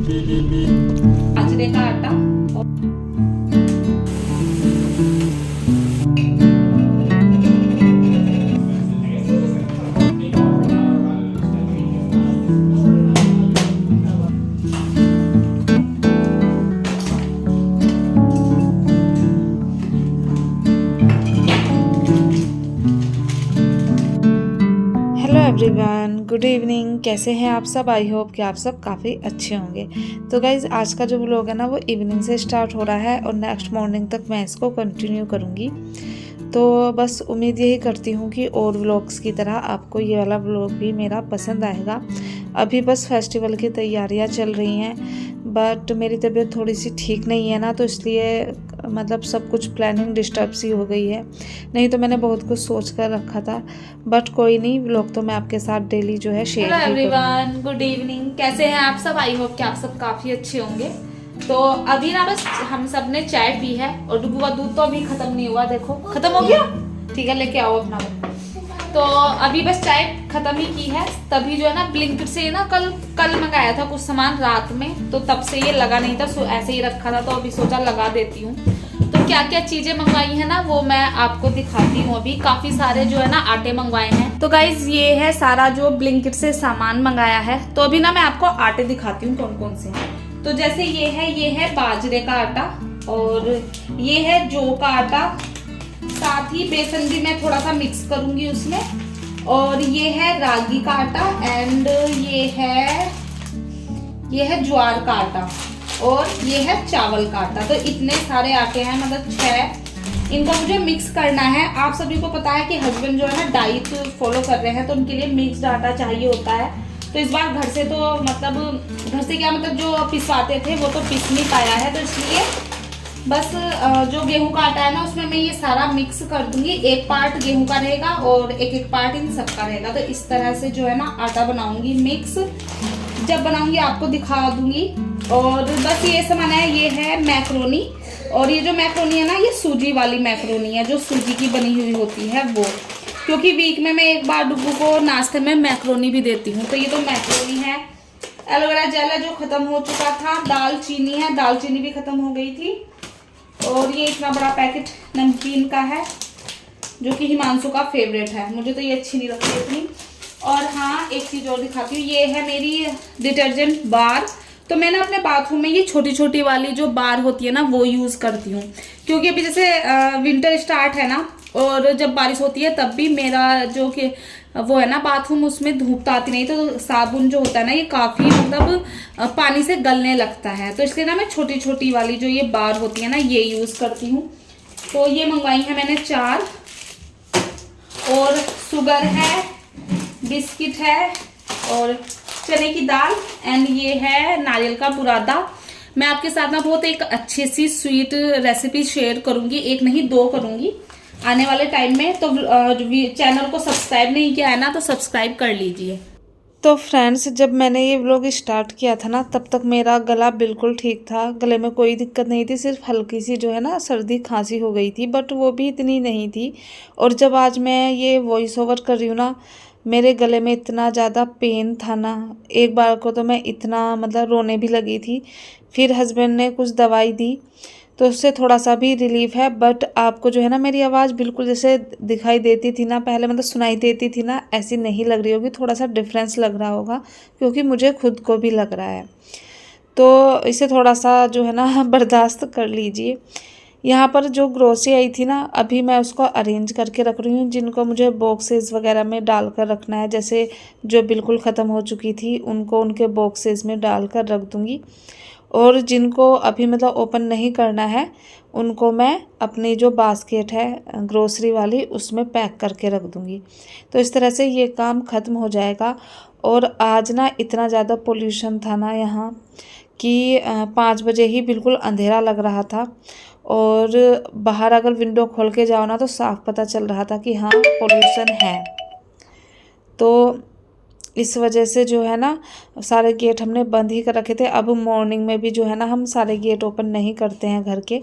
बाजरे का आटा एवरीवन, गुड इवनिंग। कैसे हैं आप सब? आई होप कि आप सब काफ़ी अच्छे होंगे। तो गाइज़, आज का जो व्लॉग है ना वो इवनिंग से स्टार्ट हो रहा है और नेक्स्ट मॉर्निंग तक मैं इसको कंटिन्यू करूँगी। तो बस उम्मीद यही करती हूँ कि और व्लॉग्स की तरह आपको ये वाला व्लॉग भी मेरा पसंद आएगा। अभी बस फेस्टिवल की तैयारियाँ चल रही हैं, बट मेरी तबीयत थोड़ी सी ठीक नहीं है ना, तो इसलिए मतलब सब कुछ प्लानिंग डिस्टर्ब सी हो गई है। नहीं तो मैंने बहुत कुछ सोच कर रखा था, बट कोई नहीं, व्लॉग तो मैं आपके साथ डेली जो है share hello everyone, good evening. कैसे हैं आप सब? आई होप कि आप सब काफ़ी अच्छे होंगे। तो अभी ना बस हम सब ने चाय पी है और डुबा हुआ दूध तो अभी खत्म नहीं हुआ। देखो खत्म हो गया। ठीक है, लेके आओ अपना। तो अभी बस चाय खत्म ही की है, तभी जो है ना ब्लिंकिट से ना कल मंगाया था कुछ सामान रात में, तो तब से ये लगा नहीं था, ऐसे ही रखा था, तो अभी सोचा लगा देती हूँ। तो क्या क्या चीजें मंगवाई है ना वो मैं आपको दिखाती हूँ। अभी काफी सारे जो है ना आटे मंगवाए हैं। तो गाइज ये है सारा जो ब्लिंकिट से सामान मंगाया है। तो अभी ना मैं आपको आटे दिखाती हूँ कौन कौन से हैं। तो जैसे ये है बाजरे का आटा, और ये है जौ का आटा, साथ ही बेसन भी मैं थोड़ा सा मिक्स करूंगी उसमें, और ये है रागी का आटा, एंड ये है ज्वार का आटा, और ये है चावल का आटा। तो इतने सारे आटे हैं, मतलब 6। इनको मुझे मिक्स करना है। आप सभी को पता है कि हस्बैंड जो है ना डाइट फॉलो कर रहे हैं, तो उनके लिए मिक्स्ड आटा चाहिए होता है। तो इस बार घर से तो मतलब घर से क्या मतलब जो पिसवाते थे वो तो पिस नहीं पाया है, तो इसलिए बस जो गेहूं का आटा है ना उसमें मैं ये सारा मिक्स कर दूंगी। एक पार्ट गेहूं का रहेगा और एक पार्ट इन सब का रहेगा। तो इस तरह से जो है ना आटा बनाऊंगी मिक्स। जब बनाऊंगी आपको दिखा दूंगी। और बस ये सामान है, ये है मैक्रोनी, और ये जो मैक्रोनी है ना ये सूजी वाली मैक्रोनी है, जो सूजी की बनी हुई होती है वो, क्योंकि वीक में मैं एक बार डुग्गू को नाश्ते में मैक्रोनी भी देती हूँ। तो ये तो मैक्रोनी है। एलोवेरा जेल है जो खत्म हो चुका था। दालचीनी है, दालचीनी भी खत्म हो गई थी। और ये इतना बड़ा पैकेट नमकीन का है, जो कि हिमांशु का फेवरेट है। मुझे तो ये अच्छी नहीं लगती इतनी। और हाँ, एक चीज़ और दिखाती हूँ, ये है मेरी डिटर्जेंट बार। तो मैं ना अपने बाथरूम में ये छोटी छोटी वाली जो बार होती है ना वो यूज़ करती हूँ, क्योंकि अभी जैसे विंटर स्टार्ट है ना, और जब बारिश होती है तब भी मेरा जो कि वो है ना बाथरूम, उसमें धूप तो आती नहीं, तो साबुन जो होता है ना ये काफ़ी मतलब पानी से गलने लगता है। तो इसलिए ना मैं छोटी छोटी वाली जो ये बार होती है ना ये यूज़ करती हूँ। तो ये मंगवाई है मैंने 4। और शुगर है, बिस्किट है, और चने की दाल, एंड ये है नारियल का बुरादा। मैं आपके साथ ना बहुत एक अच्छी सी स्वीट रेसिपी शेयर करूंगी, एक नहीं 2 करूंगी आने वाले टाइम में। तो चैनल को सब्सक्राइब नहीं किया है ना तो सब्सक्राइब कर लीजिए। तो फ्रेंड्स, जब मैंने ये व्लॉग स्टार्ट किया था ना तब तक मेरा गला बिल्कुल ठीक था, गले में कोई दिक्कत नहीं थी, सिर्फ हल्की सी जो है ना सर्दी खांसी हो गई थी, बट वो भी इतनी नहीं थी। और जब आज मैं ये वॉइस ओवर कर रही हूँ ना, मेरे गले में इतना ज़्यादा पेन था ना, एक बार को तो मैं इतना मतलब रोने भी लगी थी। फिर हस्बैंड ने कुछ दवाई दी तो उससे थोड़ा सा भी रिलीफ है। बट आपको जो है ना मेरी आवाज़ बिल्कुल जैसे दिखाई देती थी ना पहले, मतलब सुनाई देती थी ना, ऐसी नहीं लग रही होगी। थोड़ा सा डिफरेंस लग रहा होगा, क्योंकि मुझे खुद को भी लग रहा है। तो इसे थोड़ा सा जो है ना बर्दाश्त कर लीजिए। यहाँ पर जो ग्रोसरी आई थी ना, अभी मैं उसको अरेंज करके रख रही हूँ, जिनको मुझे बॉक्सेस वगैरह में डालकर रखना है। जैसे जो बिल्कुल ख़त्म हो चुकी थी उनको उनके बॉक्सेस में डालकर रख दूँगी, और जिनको अभी मतलब ओपन नहीं करना है उनको मैं अपनी जो बास्केट है ग्रोसरी वाली उसमें पैक करके रख दूँगी। तो इस तरह से ये काम ख़त्म हो जाएगा। और आज ना इतना ज़्यादा पोल्यूशन था ना यहाँ कि 5 बजे ही बिल्कुल अंधेरा लग रहा था, और बाहर अगर विंडो खोल के जाओ ना तो साफ पता चल रहा था कि हाँ पोल्यूशन है। तो इस वजह से जो है ना सारे गेट हमने बंद ही कर रखे थे। अब मॉर्निंग में भी जो है ना हम सारे गेट ओपन नहीं करते हैं घर के।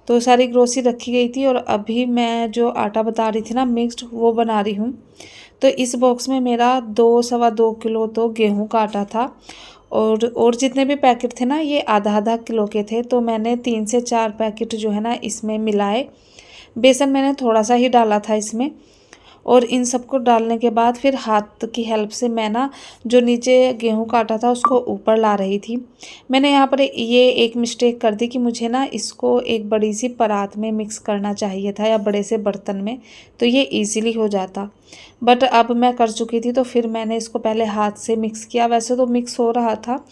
तो सारी ग्रोसरी रखी गई थी, और अभी मैं जो आटा बता रही थी ना मिक्स्ड, वो बना रही हूँ। तो इस बॉक्स में मेरा 2 सवा 2 किलो तो गेहूं का आटा था, और जितने भी पैकेट थे ना ये आधा आधा किलो के थे, तो मैंने 3 से 4 पैकेट जो है ना इसमें मिलाए। बेसन मैंने थोड़ा सा ही डाला था इसमें, और इन सबको डालने के बाद फिर हाथ की हेल्प से मैं ना जो नीचे गेहूं काटा था उसको ऊपर ला रही थी। मैंने यहाँ पर ये एक मिस्टेक कर दी कि मुझे ना इसको एक बड़ी सी परात में मिक्स करना चाहिए था या बड़े से बर्तन में, तो ये इजीली हो जाता। बट अब मैं कर चुकी थी तो फिर मैंने इसको पहले हाथ से मिक्स किया। वैसे तो मिक्स हो रहा था,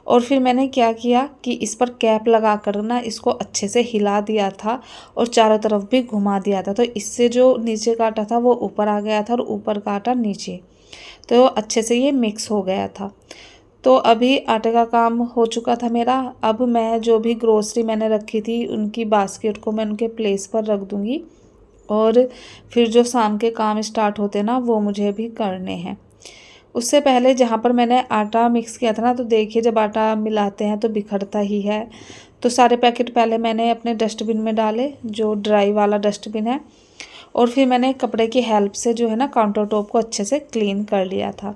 और फिर मैंने क्या किया कि इस पर कैप लगा कर ना इसको अच्छे से हिला दिया था और चारों तरफ भी घुमा दिया था। तो इससे जो नीचे का आटा था वो ऊपर आ गया था और ऊपर का आटा नीचे, तो अच्छे से ये मिक्स हो गया था। तो अभी आटे का काम हो चुका था मेरा। अब मैं जो भी ग्रोसरी मैंने रखी थी उनकी बास्केट को मैं उनके प्लेस पर रख दूँगी, और फिर जो शाम के काम स्टार्ट होते ना वो मुझे भी करने हैं। उससे पहले जहाँ पर मैंने आटा मिक्स किया था ना, तो देखिए जब आटा मिलाते हैं तो बिखरता ही है। तो सारे पैकेट पहले मैंने अपने डस्टबिन में डाले, जो ड्राई वाला डस्टबिन है, और फिर मैंने कपड़े की हेल्प से जो है ना काउंटर टॉप को अच्छे से क्लीन कर लिया था।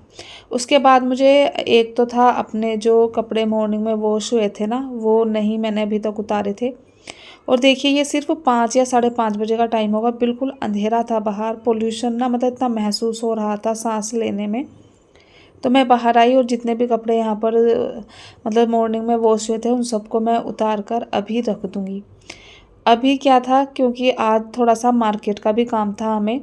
उसके बाद मुझे एक तो था अपने जो कपड़े मॉर्निंग में वॉश हुए थे ना वो नहीं मैंने अभी तक उतारे थे। और देखिए ये सिर्फ 5 या 5:30 बजे का टाइम होगा, बिल्कुल अंधेरा था बाहर, पोल्यूशन ना मतलब इतना महसूस हो रहा था सांस लेने में। तो मैं बाहर आई और जितने भी कपड़े यहाँ पर मतलब मॉर्निंग में वॉश हुए थे उन सबको मैं उतार कर अभी रख दूँगी। अभी क्या था, क्योंकि आज थोड़ा सा मार्केट का भी काम था हमें,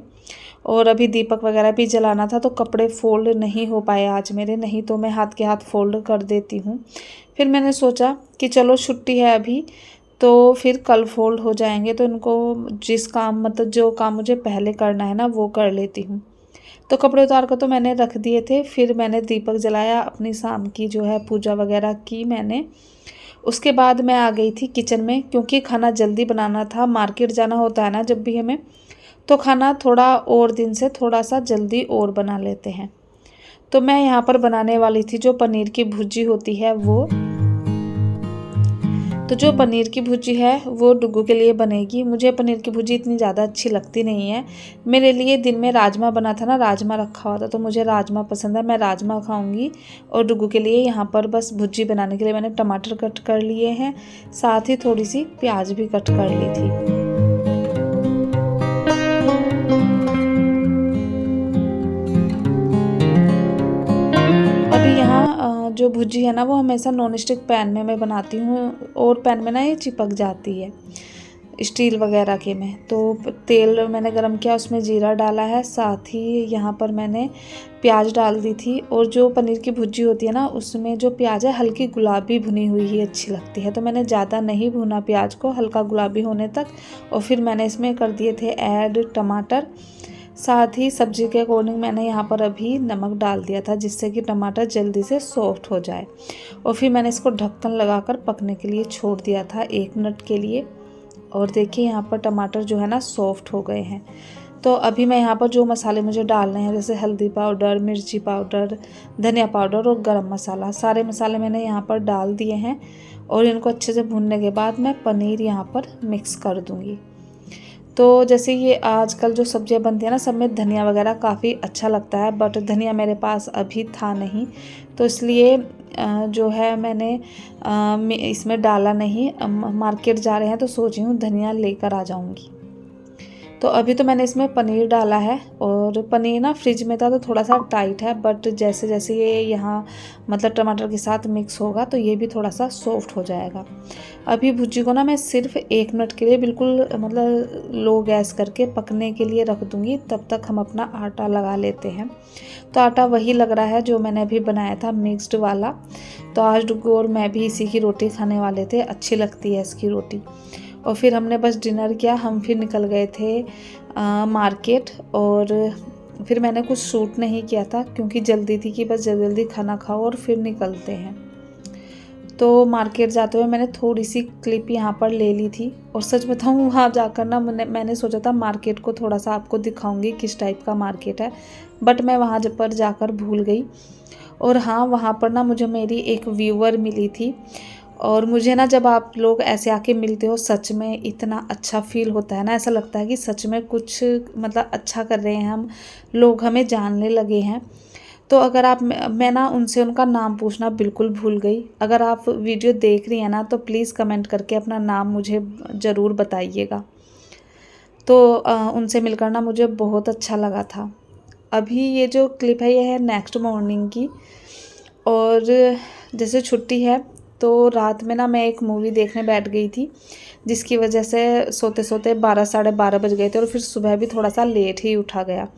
और अभी दीपक वगैरह भी जलाना था, तो कपड़े फोल्ड नहीं हो पाए आज मेरे, नहीं तो मैं हाथ के हाथ फोल्ड कर देती हूँ। फिर मैंने सोचा कि चलो छुट्टी है अभी, तो फिर कल फोल्ड हो जाएंगे, तो इनको जिस काम मतलब जो काम मुझे पहले करना है ना वो कर लेती हूँ। तो कपड़े उतार कर तो मैंने रख दिए थे। फिर मैंने दीपक जलाया, अपनी शाम की जो है पूजा वगैरह की मैंने। उसके बाद मैं आ गई थी किचन में, क्योंकि खाना जल्दी बनाना था, मार्केट जाना होता है ना जब भी हमें, तो खाना थोड़ा और दिन से थोड़ा सा जल्दी और बना लेते हैं। तो मैं यहाँ पर बनाने वाली थी जो पनीर की भुर्जी होती है वो। तो जो पनीर की भुर्जी है वो डुग्गू के लिए बनेगी। मुझे पनीर की भुर्जी इतनी ज़्यादा अच्छी लगती नहीं है। मेरे लिए दिन में राजमा बना था ना, राजमा रखा हुआ था, तो मुझे राजमा पसंद है, मैं राजमा खाऊंगी। और डुग्गू के लिए यहाँ पर बस भुर्जी बनाने के लिए मैंने टमाटर कट कर लिए हैं, साथ ही थोड़ी सी प्याज भी कट कर ली थी। अभी यहाँ जो भुर्जी है ना वो हमेशा नॉन स्टिक पैन में मैं बनाती हूँ, और पैन में ना ये चिपक जाती है स्टील वगैरह के में। तो तेल मैंने गरम किया, उसमें जीरा डाला है, साथ ही यहाँ पर मैंने प्याज डाल दी थी। और जो पनीर की भुर्जी होती है ना उसमें जो प्याज है हल्की गुलाबी भुनी हुई ही अच्छी लगती है, तो मैंने ज़्यादा नहीं भुना प्याज को, हल्का गुलाबी होने तक। और फिर मैंने इसमें कर दिए थे ऐड टमाटर, साथ ही सब्जी के अकॉर्डिंग मैंने यहाँ पर अभी नमक डाल दिया था, जिससे कि टमाटर जल्दी से सॉफ्ट हो जाए। और फिर मैंने इसको ढक्कन लगाकर पकने के लिए छोड़ दिया था 1 मिनट के लिए। और देखिए यहाँ पर टमाटर जो है ना सॉफ्ट हो गए हैं। तो अभी मैं यहाँ पर जो मसाले मुझे डालने हैं, जैसे हल्दी पाउडर, मिर्ची पाउडर, धनिया पाउडर और गरम मसाला, सारे मसाले मैंने यहाँ पर डाल दिए हैं। और इनको अच्छे से भूनने के बाद मैं पनीर यहाँ पर मिक्स कर दूँगी। तो जैसे ये आजकल जो सब्जियां बनती है ना सब में धनिया वगैरह काफ़ी अच्छा लगता है, बट धनिया मेरे पास अभी था नहीं, तो इसलिए जो है मैंने इसमें डाला नहीं। मार्केट जा रहे हैं तो सोच रही हूँ धनिया लेकर आ जाऊँगी। तो अभी तो मैंने इसमें पनीर डाला है, और पनीर ना फ्रिज में था तो थोड़ा सा टाइट है, बट जैसे जैसे ये यहाँ मतलब टमाटर के साथ मिक्स होगा तो ये भी थोड़ा सा सॉफ्ट हो जाएगा। अभी भुर्जी को ना मैं सिर्फ 1 मिनट के लिए बिल्कुल मतलब लो गैस करके पकने के लिए रख दूँगी, तब तक हम अपना आटा लगा लेते हैं। तो आटा वही लग रहा है जो मैंने अभी बनाया था मिक्स्ड वाला। तो आज डुग्गू और मैं भी इसी की रोटी खाने वाले थे, अच्छी लगती है इसकी रोटी। और फिर हमने बस डिनर किया, हम फिर निकल गए थे मार्केट। और फिर मैंने कुछ शूट नहीं किया था क्योंकि जल्दी थी कि बस जल्दी जल्दी खाना खाओ और फिर निकलते हैं। तो मार्केट जाते हुए मैंने थोड़ी सी क्लिप यहाँ पर ले ली थी। और सच बताऊँ वहाँ जाकर ना मैंने सोचा था मार्केट को थोड़ा सा आपको दिखाऊंगी किस टाइप का मार्केट है, बट मैं वहाँ पर जाकर भूल गई। और हाँ, वहाँ पर ना मुझे मेरी एक व्यूअर मिली थी, और मुझे ना जब आप लोग ऐसे आके मिलते हो सच में इतना अच्छा फील होता है ना, ऐसा लगता है कि सच में कुछ मतलब अच्छा कर रहे हैं हम, लोग हमें जानने लगे हैं। तो अगर आप मैं ना उनसे उनका नाम पूछना बिल्कुल भूल गई। अगर आप वीडियो देख रही हैं ना तो प्लीज़ कमेंट करके अपना नाम मुझे ज़रूर बताइएगा। तो उनसे मिलकर ना मुझे बहुत अच्छा लगा था। अभी ये जो क्लिप है ये है नेक्स्ट मॉर्निंग की, और जैसे छुट्टी है तो रात में ना मैं एक मूवी देखने बैठ गई थी, जिसकी वजह से सोते सोते 12 साढ़े 12 बज गए थे, और फिर सुबह भी थोड़ा सा लेट ही उठा गया।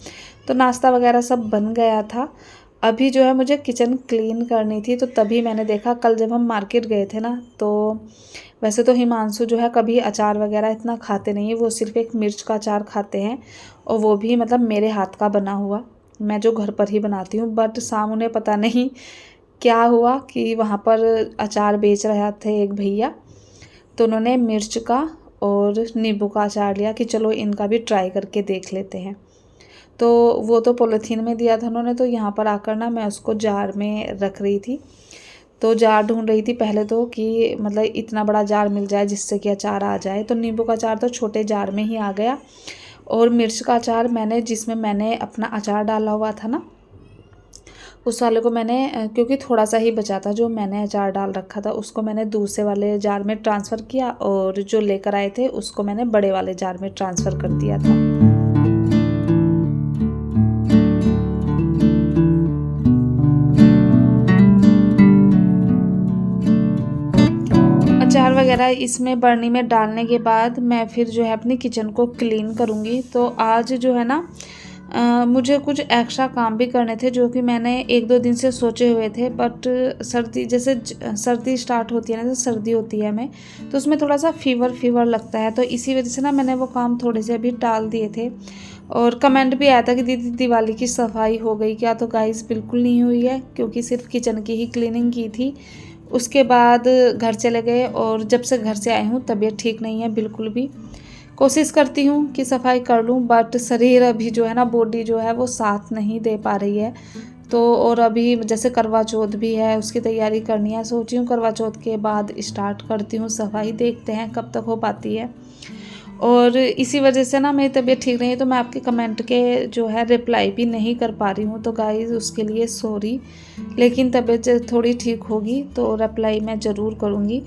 तो नाश्ता वगैरह सब बन गया था। अभी जो है मुझे किचन क्लीन करनी थी, तो तभी मैंने देखा कल जब हम मार्केट गए थे ना, तो वैसे तो हिमांशु जो है कभी अचार वगैरह इतना खाते नहीं है, वो सिर्फ एक मिर्च का अचार खाते हैं, और वो भी मतलब मेरे हाथ का बना हुआ, मैं जो घर पर ही बनाती हूँ। बट शाम उन्हें पता नहीं क्या हुआ कि वहाँ पर अचार बेच रहे थे एक भैया, तो उन्होंने मिर्च का और नींबू का अचार लिया कि चलो इनका भी ट्राई करके देख लेते हैं। तो वो तो पॉलीथीन में दिया था उन्होंने, तो यहाँ पर आकर ना मैं उसको जार में रख रही थी। तो जार ढूंढ रही थी पहले तो कि मतलब इतना बड़ा जार मिल जाए जिससे कि अचार आ जाए। तो नींबू का अचार तो छोटे जार में ही आ गया, और मिर्च का अचार मैंने जिसमें मैंने अपना अचार डाला हुआ था ना, उस वाले को मैंने क्योंकि थोड़ा सा ही बचा था जो मैंने अचार डाल रखा था, उसको मैंने दूसरे वाले जार में ट्रांसफ़र किया, और जो लेकर आए थे उसको मैंने बड़े वाले जार में ट्रांसफ़र कर दिया था। अचार वगैरह इसमें बर्नी में डालने के बाद मैं फिर जो है अपनी किचन को क्लीन करूँगी। तो आज जो है ना मुझे कुछ एक्स्ट्रा काम भी करने थे, जो कि मैंने 1-2 दिन से सोचे हुए थे। बट सर्दी जैसे सर्दी स्टार्ट होती है ना, जैसे सर्दी होती है हमें, तो उसमें थोड़ा सा फीवर लगता है, तो इसी वजह से ना मैंने वो काम थोड़े से अभी टाल दिए थे। और कमेंट भी आया था कि दीदी दिवाली की सफाई हो गई क्या? तो गाइस बिल्कुल नहीं हुई है, क्योंकि सिर्फ किचन की ही क्लीनिंग की थी। उसके बाद घर चले गए, और जब से घर से आई हूँ तबीयत ठीक नहीं है बिल्कुल भी। कोशिश करती हूँ कि सफाई कर लूँ, बट शरीर अभी जो है ना, बॉडी जो है वो साथ नहीं दे पा रही है। तो और अभी जैसे करवा चौथ भी है, उसकी तैयारी करनी है, सोची हूँ करवा चौथ के बाद स्टार्ट करती हूँ सफाई, देखते हैं कब तक हो पाती है। और इसी वजह से ना मेरी तबीयत ठीक नहीं है, तो मैं आपके कमेंट के जो है रिप्लाई भी नहीं कर पा रही हूँ, तो गाइस उसके लिए सॉरी। लेकिन तबीयत थोड़ी ठीक होगी तो रिप्लाई मैं ज़रूर करूँगी।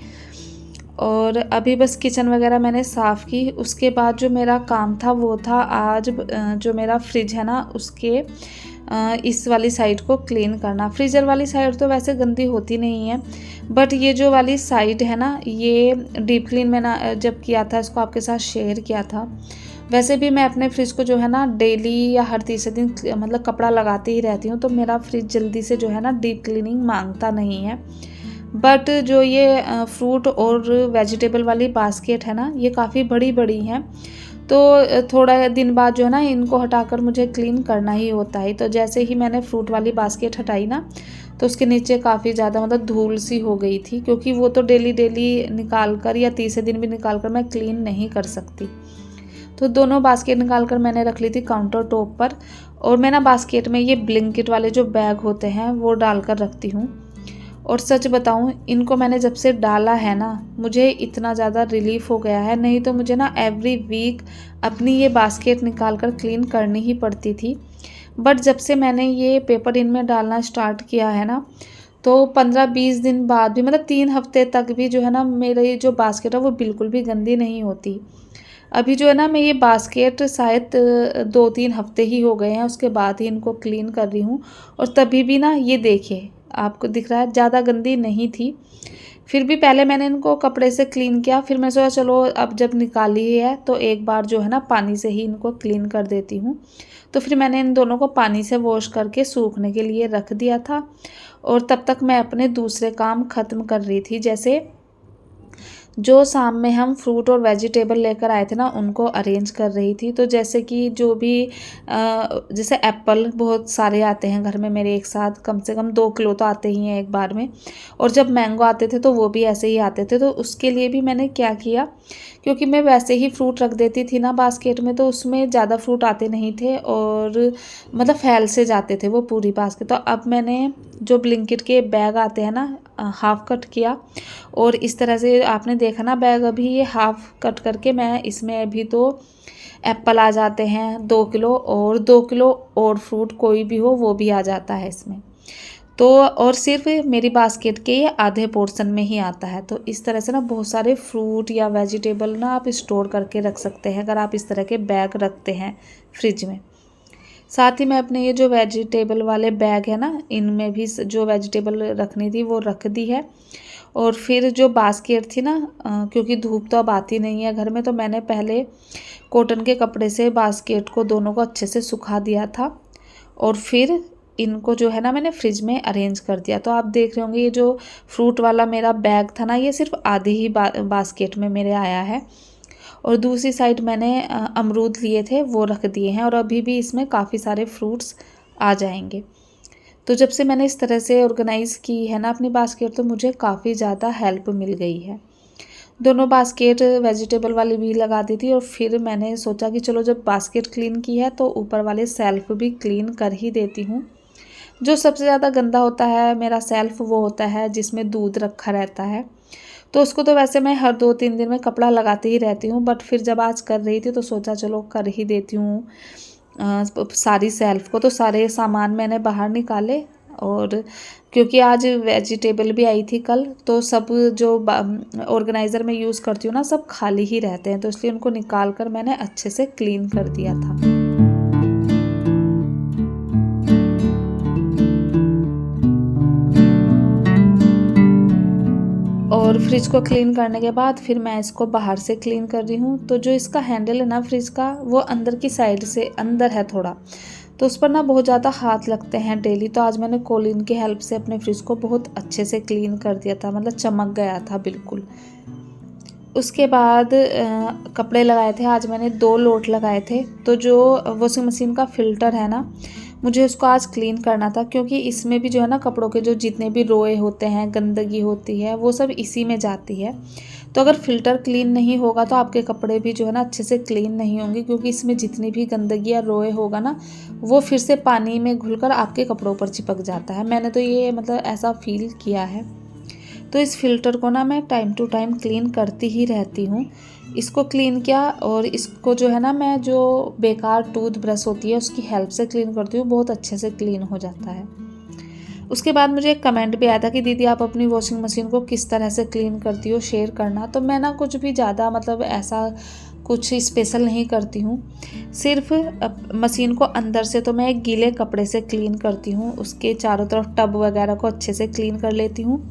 और अभी बस किचन वगैरह मैंने साफ़ की। उसके बाद जो मेरा काम था वो था आज जो मेरा फ्रिज है ना, उसके इस वाली साइड को क्लीन करना। फ्रीज़र वाली साइड तो वैसे गंदी होती नहीं है, बट ये जो वाली साइड है ना, ये डीप क्लीन मैंने जब किया था, इसको आपके साथ शेयर किया था। वैसे भी मैं अपने फ्रिज को जो है ना डेली या हर तीसरे दिन मतलब कपड़ा लगाती ही रहती हूँ, तो मेरा फ्रिज जल्दी से जो है ना डीप क्लीनिंग मांगता नहीं है। बट जो ये फ्रूट और वेजिटेबल वाली बास्केट है ना, ये काफ़ी बड़ी बड़ी हैं, तो थोड़ा दिन बाद जो है ना इनको हटाकर मुझे क्लीन करना ही होता है। तो जैसे ही मैंने फ्रूट वाली बास्केट हटाई ना, तो उसके नीचे काफ़ी ज़्यादा मतलब धूल सी हो गई थी, क्योंकि वो तो डेली निकाल कर या तीसरे दिन भी निकाल कर मैं क्लीन नहीं कर सकती। तो दोनों बास्केट निकाल कर मैंने रख ली थी काउंटर टॉप पर, और मैं ना बास्केट में ये ब्लिंकिट वाले जो बैग होते हैं वो डाल कर रखती हूँ। और सच बताऊँ, इनको मैंने जब से डाला है ना, मुझे इतना ज़्यादा रिलीफ हो गया है। नहीं तो मुझे ना एवरी वीक अपनी ये बास्केट निकाल कर क्लीन करनी ही पड़ती थी। बट जब से मैंने ये पेपर इनमें डालना स्टार्ट किया है ना, तो 15-20 दिन बाद भी मतलब 3 हफ्ते तक भी जो है ना, मेरी जो बास्केट है वो बिल्कुल भी गंदी नहीं होती। अभी जो है ना, मैं ये बास्केट शायद 2-3 हफ्ते ही हो गए हैं, उसके बाद ही इनको क्लीन कर रही हूँ। और तभी भी ना ये देखिए, आपको दिख रहा है ज़्यादा गंदी नहीं थी। फिर भी पहले मैंने इनको कपड़े से क्लीन किया, फिर मैं सोचा चलो अब जब निकाली ही है तो एक बार जो है ना पानी से ही इनको क्लीन कर देती हूँ। तो फिर मैंने इन दोनों को पानी से वॉश करके सूखने के लिए रख दिया था, और तब तक मैं अपने दूसरे काम ख़त्म कर रही थी। जैसे जो शाम में हम फ्रूट और वेजिटेबल लेकर आए थे ना, उनको अरेंज कर रही थी। तो जैसे कि जो भी जैसे एप्पल बहुत सारे आते हैं घर में मेरे एक साथ, कम से कम 2 किलो तो आते ही हैं एक बार में। और जब मैंगो आते थे तो वो भी ऐसे ही आते थे। तो उसके लिए भी मैंने क्या किया, क्योंकि मैं वैसे ही फ्रूट रख देती थी ना बास्केट में, तो उसमें ज़्यादा फ्रूट आते नहीं थे, और मतलब फैल से जाते थे वो पूरी बास्केट। तो अब मैंने जो ब्लिंकिट के बैग आते हैं ना, हाफ कट किया, और इस तरह से आपने देखा ना बैग, अभी ये हाफ कट करके मैं इसमें अभी तो एप्पल आ जाते हैं 2 किलो, और 2 किलो और फ्रूट कोई भी हो वो भी आ जाता है इसमें। तो और सिर्फ मेरी बास्केट के ये आधे पोर्शन में ही आता है। तो इस तरह से ना बहुत सारे फ्रूट या वेजिटेबल ना आप स्टोर करके रख सकते हैं अगर आप इस तरह के बैग रखते हैं फ्रिज में। साथ ही मैं अपने ये जो वेजिटेबल वाले बैग है ना, इनमें भी जो वेजिटेबल रखनी थी वो रख दी है। और फिर जो बास्केट थी ना, क्योंकि धूप तो अब आती नहीं है घर में, तो मैंने पहले कॉटन के कपड़े से बास्केट को दोनों को अच्छे से सुखा दिया था, और फिर इनको जो है ना मैंने फ्रिज में अरेंज कर दिया। तो आप देख रहे होंगे ये जो फ्रूट वाला मेरा बैग था ना, ये सिर्फ आधी ही बास्केट में मेरे आया है। और दूसरी साइड मैंने अमरूद लिए थे वो रख दिए हैं, और अभी भी इसमें काफ़ी सारे फ्रूट्स आ जाएंगे। तो जब से मैंने इस तरह से ऑर्गेनाइज़ की है ना अपनी बास्केट, तो मुझे काफ़ी ज़्यादा हेल्प मिल गई है। दोनों बास्केट वेजिटेबल वाली भी लगा दी थी, और फिर मैंने सोचा कि चलो जब बास्केट क्लीन की है तो ऊपर वाले सेल्फ भी क्लीन कर ही देती हूँ। जो सबसे ज़्यादा गंदा होता है मेरा सेल्फ वो होता है जिसमें दूध रखा रहता है। तो उसको तो वैसे मैं हर 2-3 दिन में कपड़ा लगाती ही रहती हूँ, बट फिर जब आज कर रही थी तो सोचा चलो कर ही देती हूँ सारी सेल्फ को। तो सारे सामान मैंने बाहर निकाले, और क्योंकि आज वेजिटेबल भी आई थी कल, तो सब जो ऑर्गेनाइज़र में यूज़ करती हूँ ना सब खाली ही रहते हैं, तो इसलिए उनको निकाल कर मैंने अच्छे से क्लीन कर दिया था। और फ्रिज को क्लीन करने के बाद फिर मैं इसको बाहर से क्लीन कर रही हूँ। तो जो इसका हैंडल है ना फ्रिज का, वो अंदर की साइड से अंदर है थोड़ा, तो उस पर ना बहुत ज़्यादा हाथ लगते हैं डेली। तो आज मैंने कोलिन की हेल्प से अपने फ्रिज को बहुत अच्छे से क्लीन कर दिया था, मतलब चमक गया था बिल्कुल। उसके बाद कपड़े लगाए थे, आज मैंने 2 लोट लगाए थे। तो जो वॉशिंग मशीन का फ़िल्टर है ना, मुझे उसको आज क्लीन करना था, क्योंकि इसमें भी जो है ना कपड़ों के जो जितने भी रोए होते हैं, गंदगी होती है, वो सब इसी में जाती है। तो अगर फ़िल्टर क्लीन नहीं होगा तो आपके कपड़े भी जो है ना अच्छे से क्लीन नहीं होंगे, क्योंकि इसमें जितनी भी गंदगी या रोए होगा ना, वो फिर से पानी में घुलकर आपके कपड़ों पर चिपक जाता है। मैंने तो ये मतलब ऐसा फ़ील किया है। तो इस फ़िल्टर को ना मैं टाइम टू टाइम क्लीन करती ही रहती हूँ। इसको क्लीन किया, और इसको जो है ना मैं जो बेकार टूथ ब्रश होती है उसकी हेल्प से क्लीन करती हूँ, बहुत अच्छे से क्लीन हो जाता है। उसके बाद मुझे एक कमेंट भी आया था कि दीदी आप अपनी वॉशिंग मशीन को किस तरह से क्लीन करती हो, शेयर करना। तो मैं ना कुछ भी ज़्यादा मतलब ऐसा कुछ स्पेशल नहीं करती हूँ, सिर्फ मशीन को अंदर से तो मैं एक गीले कपड़े से क्लीन करती हूँ, उसके चारों तरफ टब वगैरह को अच्छे से क्लीन कर लेती हूँ,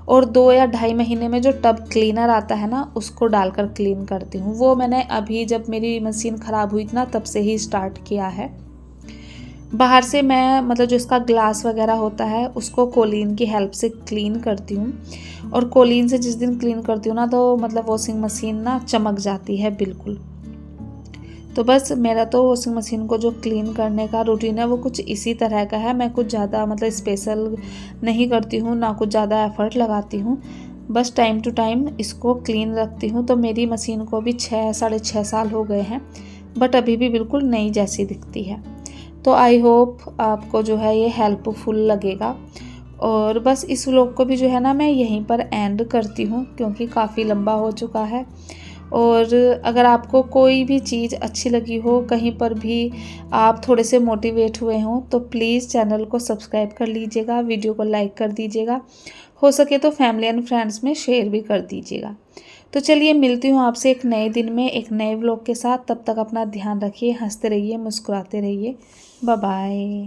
और 2 या ढाई महीने में जो टब क्लीनर आता है ना उसको डालकर क्लीन करती हूँ। वो मैंने अभी जब मेरी मशीन ख़राब हुई थी ना तब से ही स्टार्ट किया है। बाहर से मैं मतलब जो इसका ग्लास वगैरह होता है उसको कोलिन की हेल्प से क्लीन करती हूँ, और कोलिन से जिस दिन क्लीन करती हूँ ना तो मतलब वॉशिंग मशीन ना चमक जाती है बिल्कुल। तो बस मेरा तो वॉशिंग मशीन को जो क्लीन करने का रूटीन है वो कुछ इसी तरह का है। मैं कुछ ज़्यादा मतलब स्पेशल नहीं करती हूँ, ना कुछ ज़्यादा एफर्ट लगाती हूँ, बस टाइम टू टाइम इसको क्लीन रखती हूँ। तो मेरी मशीन को भी 6-6.5 साल हो गए हैं, बट अभी भी बिल्कुल नई जैसी दिखती है। तो आई होप आपको जो है ये हेल्पफुल लगेगा। और बस इस व्लॉग को भी जो है ना मैं यहीं पर एंड करती हूँ, क्योंकि काफ़ी लंबा हो चुका है। और अगर आपको कोई भी चीज़ अच्छी लगी हो, कहीं पर भी आप थोड़े से मोटिवेट हुए हों, तो प्लीज़ चैनल को सब्सक्राइब कर लीजिएगा, वीडियो को लाइक कर दीजिएगा, हो सके तो फैमिली एंड फ्रेंड्स में शेयर भी कर दीजिएगा। तो चलिए मिलती हूँ आपसे एक नए दिन में एक नए व्लॉग के साथ। तब तक अपना ध्यान रखिए, हंसते रहिए, मुस्कुराते रहिए। Bye bye.